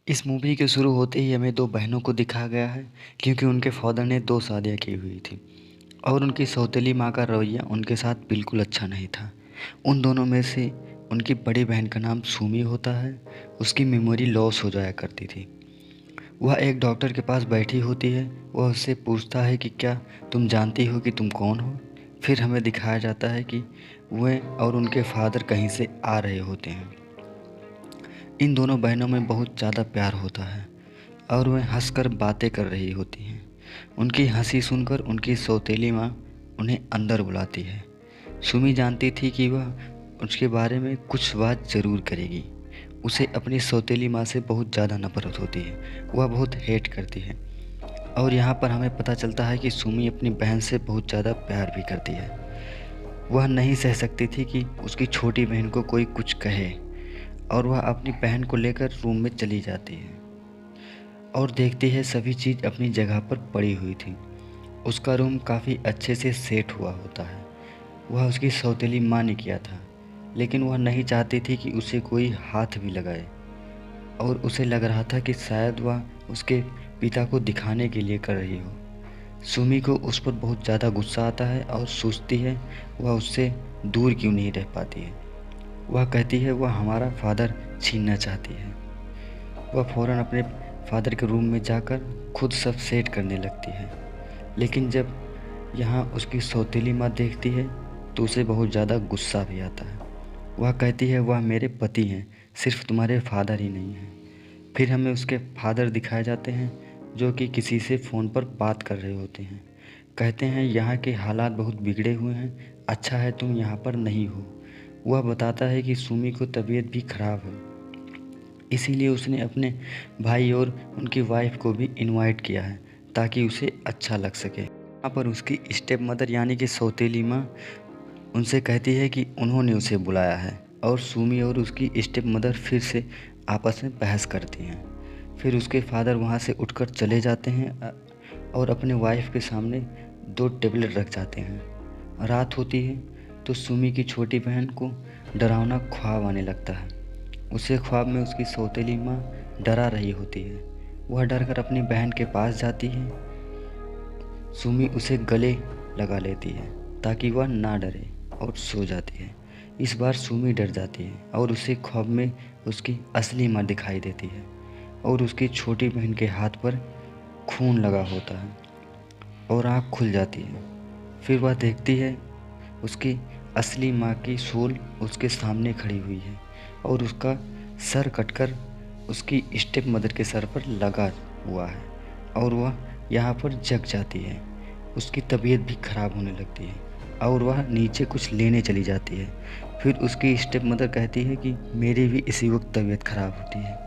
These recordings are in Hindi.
इस मूवी के शुरू होते ही हमें 2 बहनों को दिखाया गया है क्योंकि उनके फ़ादर ने 2 शादियाँ की हुई थी और उनकी सौतेली माँ का रवैया उनके साथ बिल्कुल अच्छा नहीं था। उन दोनों में से उनकी बड़ी बहन का नाम सुमी होता है, उसकी मेमोरी लॉस हो जाया करती थी। वह एक डॉक्टर के पास बैठी होती है, वह उससे पूछता है कि क्या तुम जानती हो कि तुम कौन हो? फिर हमें दिखाया जाता है कि वह और उनके फ़ादर कहीं से आ रहे होते हैं। इन दोनों बहनों में बहुत ज़्यादा प्यार होता है और वह हंसकर बातें कर रही होती हैं। उनकी हंसी सुनकर उनकी सौतेली माँ उन्हें अंदर बुलाती है। सुमी जानती थी कि वह उसके बारे में कुछ बात ज़रूर करेगी। उसे अपनी सौतेली माँ से बहुत ज़्यादा नफरत होती है, वह बहुत हेट करती है। और यहाँ पर हमें पता चलता है कि सुमी अपनी बहन से बहुत ज़्यादा प्यार भी करती है। वह नहीं सह सकती थी कि उसकी छोटी बहन को कोई कुछ कहे और वह अपनी बहन को लेकर रूम में चली जाती है और देखती है सभी चीज़ अपनी जगह पर पड़ी हुई थी। उसका रूम काफ़ी अच्छे से सेट हुआ होता है। वह उसकी सौतेली माँ ने किया था, लेकिन वह नहीं चाहती थी कि उसे कोई हाथ भी लगाए और उसे लग रहा था कि शायद वह उसके पिता को दिखाने के लिए कर रही हो। सुमी को उस पर बहुत ज़्यादा गुस्सा आता है और सोचती है वह उससे दूर क्यों नहीं रह पाती है। वह कहती है वह हमारा फादर छीनना चाहती है। वह फ़ौरन अपने फादर के रूम में जाकर खुद सब सेट करने लगती है, लेकिन जब यहाँ उसकी सौतेली माँ देखती है तो उसे बहुत ज़्यादा गुस्सा भी आता है। वह कहती है वह मेरे पति हैं, सिर्फ तुम्हारे फादर ही नहीं हैं। फिर हमें उसके फादर दिखाए जाते हैं जो कि किसी से फ़ोन पर बात कर रहे होते हैं। कहते हैं यहाँ के हालात बहुत बिगड़े हुए हैं, अच्छा है तुम यहाँ पर नहीं हो। वह बताता है कि सुमी को तबीयत भी खराब है, इसीलिए उसने अपने भाई और उनकी वाइफ को भी इनवाइट किया है ताकि उसे अच्छा लग सके। यहाँ पर उसकी स्टेप मदर यानी कि सौतेली माँ उनसे कहती है कि उन्होंने उसे बुलाया है और सुमी और उसकी स्टेप मदर फिर से आपस में बहस करती हैं। फिर उसके फादर वहाँ से उठकर चले जाते हैं और अपने वाइफ के सामने 2 टेबलेट रख जाते हैं। रात होती है तो सुमी की छोटी बहन को डरावना ख्वाब आने लगता है। उसे ख्वाब में उसकी सौतेली माँ डरा रही होती है। वह डरकर अपनी बहन के पास जाती है। सुमी उसे गले लगा लेती है ताकि वह ना डरे और सो जाती है। इस बार सुमी डर जाती है और उसे ख्वाब में उसकी असली माँ दिखाई देती है और उसकी छोटी बहन के हाथ पर खून लगा होता है और आँख खुल जाती है। फिर वह देखती है उसकी असली माँ की सोल उसके सामने खड़ी हुई है और उसका सर कटकर उसकी स्टेप मदर के सर पर लगा हुआ है और वह यहाँ पर जग जाती है। उसकी तबीयत भी खराब होने लगती है और वह नीचे कुछ लेने चली जाती है। फिर उसकी स्टेप मदर कहती है कि मेरी भी इसी वक्त तबीयत खराब होती है।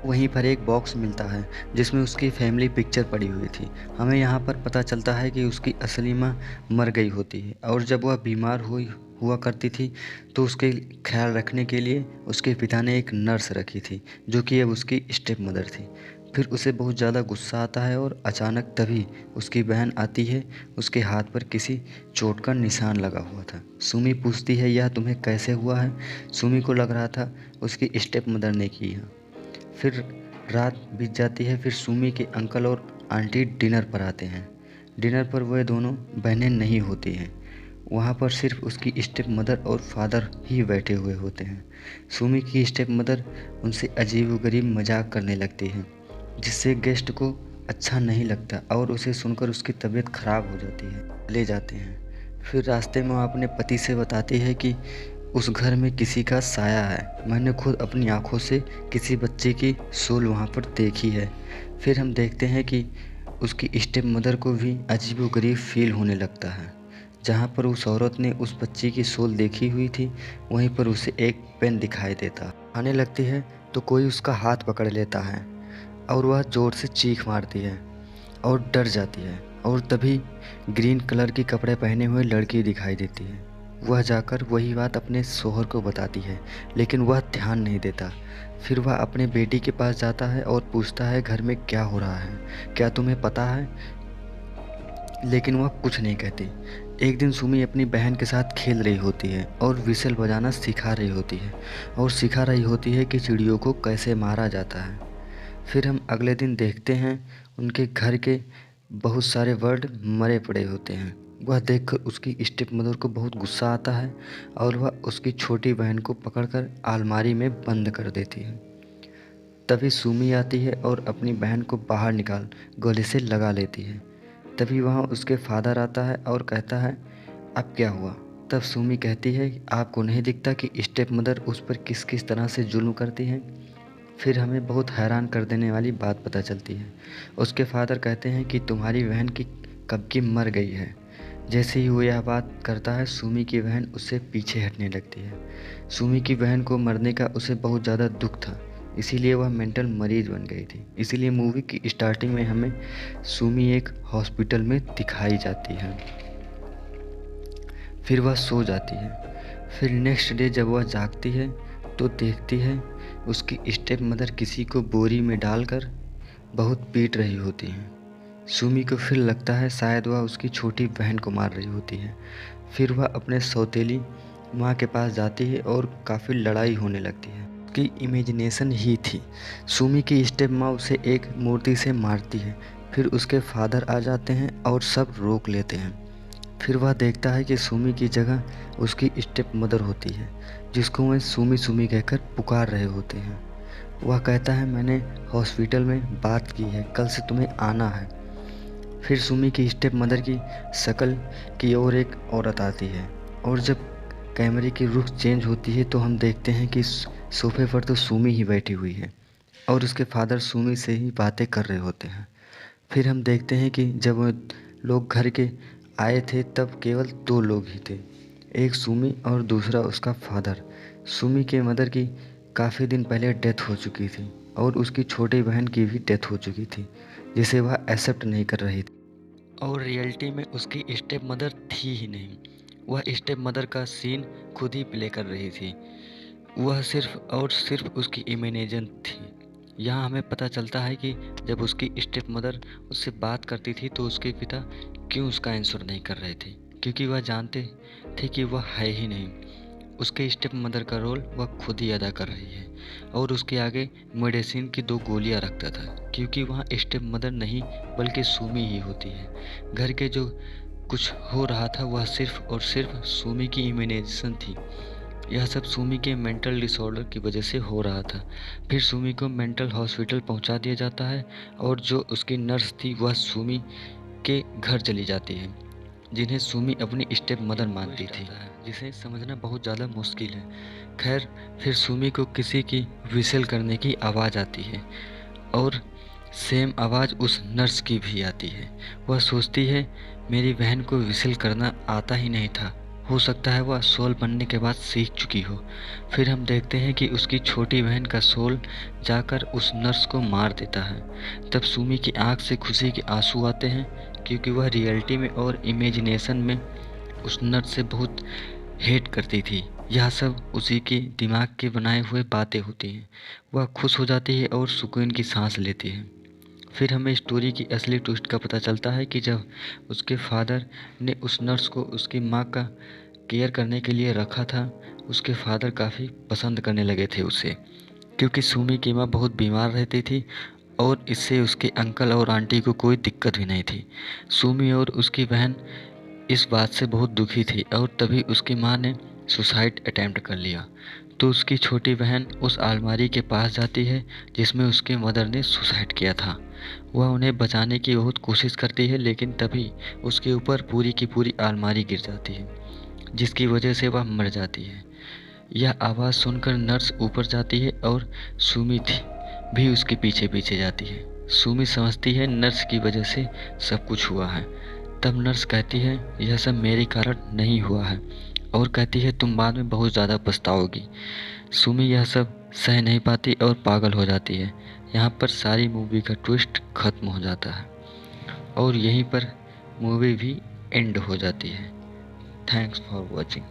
वहीं पर एक बॉक्स मिलता है जिसमें उसकी फैमिली पिक्चर पड़ी हुई थी। हमें यहाँ पर पता चलता है कि उसकी असली माँ मर गई होती है और जब वह बीमार हुआ करती थी तो उसके ख्याल रखने के लिए उसके पिता ने एक नर्स रखी थी जो कि अब उसकी स्टेप मदर थी। फिर उसे बहुत ज़्यादा गुस्सा आता है और अचानक तभी उसकी बहन आती है। उसके हाथ पर किसी चोट का निशान लगा हुआ था। सुमी पूछती है यह तुम्हें कैसे हुआ है? सुमी को लग रहा था उसकी स्टेप मदर ने की है। फिर रात बीत जाती है। फिर सुमी के अंकल और आंटी डिनर पर आते हैं। डिनर पर वह दोनों बहनें नहीं होती हैं, वहाँ पर सिर्फ उसकी स्टेप मदर और फादर ही बैठे हुए होते हैं। सुमी की स्टेप मदर उनसे अजीबोगरीब मजाक करने लगती है जिससे गेस्ट को अच्छा नहीं लगता और उसे सुनकर उसकी तबीयत खराब हो जाती है। ले जाते हैं। फिर रास्ते में वो अपने पति से बताती है कि उस घर में किसी का साया है, मैंने खुद अपनी आंखों से किसी बच्चे की सोल वहाँ पर देखी है। फिर हम देखते हैं कि उसकी स्टेप मदर को भी अजीबोगरीब फील होने लगता है। जहाँ पर उस औरत ने उस बच्चे की सोल देखी हुई थी वहीं पर उसे एक पेन दिखाई देता। आने लगती है तो कोई उसका हाथ पकड़ लेता है और वह ज़ोर से चीख मारती है और डर जाती है और तभी ग्रीन कलर की कपड़े पहने हुए लड़की दिखाई देती है। वह जाकर वही बात अपने शोहर को बताती है लेकिन वह ध्यान नहीं देता। फिर वह अपने बेटी के पास जाता है और पूछता है घर में क्या हो रहा है, क्या तुम्हें पता है? लेकिन वह कुछ नहीं कहती। एक दिन सुमी अपनी बहन के साथ खेल रही होती है और विसल बजाना सिखा रही होती है और सिखा रही होती है कि चिड़ियों को कैसे मारा जाता है। फिर हम अगले दिन देखते हैं उनके घर के बहुत सारे वर्ड मरे पड़े होते हैं। वह देखकर उसकी स्टेप मदर को बहुत गुस्सा आता है और वह उसकी छोटी बहन को पकड़कर अलमारी में बंद कर देती है। तभी सुमी आती है और अपनी बहन को बाहर निकाल गले से लगा लेती है। तभी वहाँ उसके फादर आता है और कहता है, अब क्या हुआ? तब सुमी कहती है, आपको नहीं दिखता कि स्टेप मदर उस पर किस किस तरह से जुल्म करती है? फिर हमें बहुत हैरान कर देने वाली बात पता चलती है। उसके फादर कहते हैं कि तुम्हारी बहन की कब की मर गई है। जैसे ही वो यह बात करता है, सुमी की बहन उससे पीछे हटने लगती है। सुमी की बहन को मरने का उसे बहुत ज़्यादा दुख था, इसीलिए वह मेंटल मरीज बन गई थी। इसीलिए मूवी की स्टार्टिंग में हमें सुमी एक हॉस्पिटल में दिखाई जाती है। फिर वह सो जाती है। फिर नेक्स्ट डे जब वह जागती है तो देखती है उसकी स्टेप मदर किसी को बोरी में डालकर बहुत पीट रही होती है। सुमी को फिर लगता है शायद वह उसकी छोटी बहन को मार रही होती है। फिर वह अपने सौतेली माँ के पास जाती है और काफ़ी लड़ाई होने लगती है। उसकी इमेजिनेशन ही थी। सुमी की स्टेप माँ उसे एक मूर्ति से मारती है। फिर उसके फादर आ जाते हैं और सब रोक लेते हैं। फिर वह देखता है कि सुमी की जगह उसकी स्टेप मदर होती है, जिसको वह सुमी सुमी कहकर पुकार रहे होते हैं। वह कहता है, मैंने हॉस्पिटल में बात की है, कल से तुम्हें आना है। फिर सुमी की स्टेप मदर की शक्ल की ओर एक औरत आती है और जब कैमरे की रुख चेंज होती है तो हम देखते हैं कि सोफे पर तो सुमी ही बैठी हुई है और उसके फादर सुमी से ही बातें कर रहे होते हैं। फिर हम देखते हैं कि जब वो लोग घर के आए थे तब केवल 2 लोग ही थे, एक सुमी और दूसरा उसका फादर। सुमी के मदर की काफ़ी दिन पहले डेथ हो चुकी थी और उसकी छोटी बहन की भी डेथ हो चुकी थी, जिसे वह एक्सेप्ट नहीं कर रही थी और रियलिटी में उसकी स्टेप मदर थी ही नहीं। वह स्टेप मदर का सीन खुद ही प्ले कर रही थी। वह सिर्फ और सिर्फ उसकी इमेजिनेशन थी। यहाँ हमें पता चलता है कि जब उसकी स्टेप मदर उससे बात करती थी तो उसके पिता क्यों उसका आंसर नहीं कर रहे थे, क्योंकि वह जानते थे कि वह है ही नहीं। उसके स्टेप मदर का रोल वह खुद ही अदा कर रही है और उसके आगे मेडिसिन की 2 गोलियां रखता था, क्योंकि वहाँ स्टेप मदर नहीं बल्कि सुमी ही होती है। घर के जो कुछ हो रहा था वह सिर्फ और सिर्फ सुमी की इमेजिनेशन थी। यह सब सुमी के मेंटल डिसऑर्डर की वजह से हो रहा था। फिर सुमी को मेंटल हॉस्पिटल पहुंचा दिया जाता है और जो उसकी नर्स थी वह सुमी के घर चली जाती है, जिन्हें सुमी अपनी स्टेप मदर मानती थी, जिसे समझना बहुत ज़्यादा मुश्किल है। खैर, फिर सुमी को किसी की विसल करने की आवाज़ आती है और सेम आवाज़ उस नर्स की भी आती है। वह सोचती है, मेरी बहन को विसल करना आता ही नहीं था, हो सकता है वह सोल बनने के बाद सीख चुकी हो। फिर हम देखते हैं कि उसकी छोटी बहन का सोल जाकर उस नर्स को मार देता है। तब सुमी की आंख से खुशी के आंसू आते हैं, क्योंकि वह रियलिटी में और इमेजिनेशन में उस नर्स से बहुत हेट करती थी। यह सब उसी के दिमाग के बनाए हुए बातें होती हैं। वह खुश हो जाती है और सुकून की सांस लेती है। फिर हमें स्टोरी की असली ट्विस्ट का पता चलता है कि जब उसके फादर ने उस नर्स को उसकी माँ का केयर करने के लिए रखा था, उसके फादर काफ़ी पसंद करने लगे थे उसे, क्योंकि सुमी की माँ बहुत बीमार रहती थी और इससे उसके अंकल और आंटी को कोई दिक्कत भी नहीं थी। सुमी और उसकी बहन इस बात से बहुत दुखी थी और तभी उसकी माँ ने सुसाइड अटेम्प्ट कर लिया। तो उसकी छोटी बहन उस अलमारी के पास जाती है जिसमें उसके मदर ने सुसाइड किया था। वह उन्हें बचाने की बहुत कोशिश करती है, लेकिन तभी उसके ऊपर पूरी की पूरी अलमारी गिर जाती है, जिसकी वजह से वह मर जाती है। यह आवाज़ सुनकर नर्स ऊपर जाती है और सुमी भी उसके पीछे पीछे जाती है। सुमी समझती है नर्स की वजह से सब कुछ हुआ है। तब नर्स कहती है, यह सब मेरे कारण नहीं हुआ है, और कहती है तुम बाद में बहुत ज़्यादा पछताओगी। सुमी यह सब सह नहीं पाती और पागल हो जाती है। यहाँ पर सारी मूवी का ट्विस्ट खत्म हो जाता है और यहीं पर मूवी भी एंड हो जाती है। Thanks for watching.